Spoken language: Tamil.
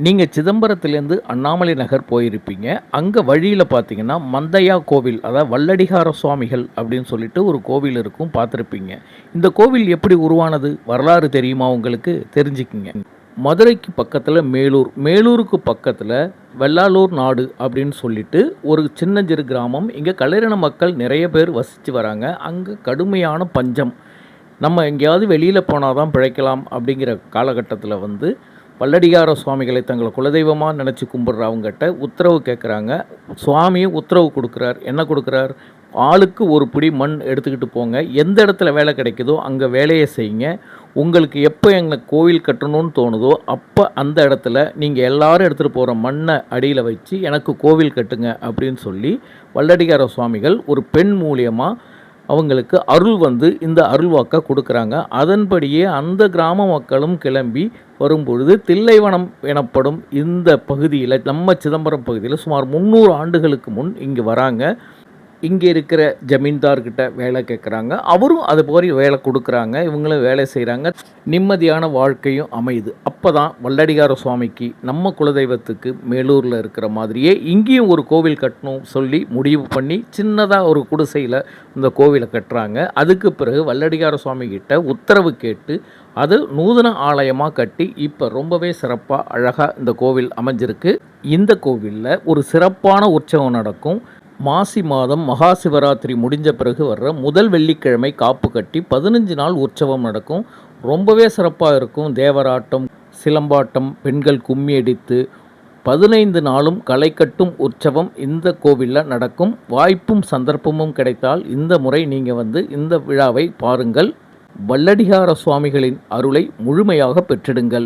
நீங்கள் சிதம்பரத்துலேருந்து அண்ணாமலை நகர் போயிருப்பீங்க. அங்கே வழியில் பார்த்தீங்கன்னா மந்தையா கோவில், அதாவது வல்லடிகார சுவாமிகள் அப்படின்னு சொல்லிட்டு ஒரு கோவில் இருக்கும், பார்த்துருப்பீங்க. இந்த கோவில் எப்படி உருவானது, வரலாறு தெரியுமா உங்களுக்கு? தெரிஞ்சுக்கிங்க. மதுரைக்கு பக்கத்தில் மேலூர், மேலூருக்கு பக்கத்தில் வெள்ளாளூர் நாடு அப்படின்னு சொல்லிட்டு ஒரு சின்னஞ்சிறு கிராமம். இங்கே கல்லறின மக்கள் நிறைய பேர் வசித்து வராங்க. அங்கே கடுமையான பஞ்சம். நம்ம எங்கேயாவது வெளியில் போனால் தான் பிழைக்கலாம் அப்படிங்கிற காலகட்டத்தில் வல்லடிகார சுவாமிகளை தங்களை குலதெய்வமாக நினச்சி கும்பிட்றவங்ககிட்ட உத்தரவு கேட்குறாங்க. சுவாமியும் உத்தரவு கொடுக்குறார். என்ன கொடுக்குறார்? ஆளுக்கு ஒரு பிடி மண் எடுத்துக்கிட்டு போங்க, எந்த இடத்துல வேலை கிடைக்குதோ அங்கே வேலையை செய்யுங்க. உங்களுக்கு எப்போ எங்களுக்கு கோவில் கட்டணும்னு தோணுதோ அப்போ அந்த இடத்துல நீங்கள் எல்லாரும் எடுத்துகிட்டு போகிற மண்ணை அடியில் வச்சு எனக்கு கோவில் கட்டுங்க அப்படின்னு சொல்லி வல்லடிகார சுவாமிகள் ஒரு பெண் மூலியமாக அவங்களுக்கு அருள் இந்த அருள்வாக்கை கொடுக்குறாங்க. அதன்படியே அந்த கிராம மக்களும் கிளம்பி வரும்பொழுது தில்லைவனம் எனப்படும் இந்த பகுதியில், நம்ம சிதம்பரம் பகுதியில் சுமார் 300 ஆண்டுகளுக்கு முன் இங்கே வராங்க. இங்கே இருக்கிற ஜமீன்தார்கிட்ட வேலை கேட்குறாங்க. அவரும் அது போய் வேலை கொடுக்குறாங்க. இவங்களும் வேலை செய்கிறாங்க. நிம்மதியான வாழ்க்கையும் அமையுது. அப்போ தான் வல்லடிகார சுவாமிக்கு, நம்ம குலதெய்வத்துக்கு மேலூரில் இருக்கிற மாதிரியே இங்கேயும் ஒரு கோவில் கட்டணும் சொல்லி முடிவு பண்ணி சின்னதாக ஒரு குடிசையில் இந்த கோவிலை கட்டுறாங்க. அதுக்கு பிறகு வல்லடிகார சுவாமி கிட்ட உத்தரவு கேட்டு அது நூதன ஆலயமாக கட்டி இப்போ ரொம்பவே சிறப்பாக அழகாக இந்த கோவில் அமைஞ்சிருக்கு. இந்த கோவிலில் ஒரு சிறப்பான உற்சவம் நடக்கும். மாசி மாதம் மகா சிவராத்திரி முடிஞ்ச பிறகு வர்ற முதல் வெள்ளிக்கிழமை காப்பு கட்டி 15 நாள் உற்சவம் நடக்கும். ரொம்பவே சிறப்பாக இருக்கும். தேவராட்டம், சிலம்பாட்டம், பெண்கள் கும்மி அடித்து 15 நாளும் களை கட்டும் உற்சவம் இந்த கோவிலில் நடக்கும். வாய்ப்பும் சந்தர்ப்பமும் கிடைத்தால் இந்த முறை நீங்கள் இந்த விழாவை பாருங்கள். வல்லடிகார சுவாமிகளின் அருளை முழுமையாக பெற்றிடுங்கள்.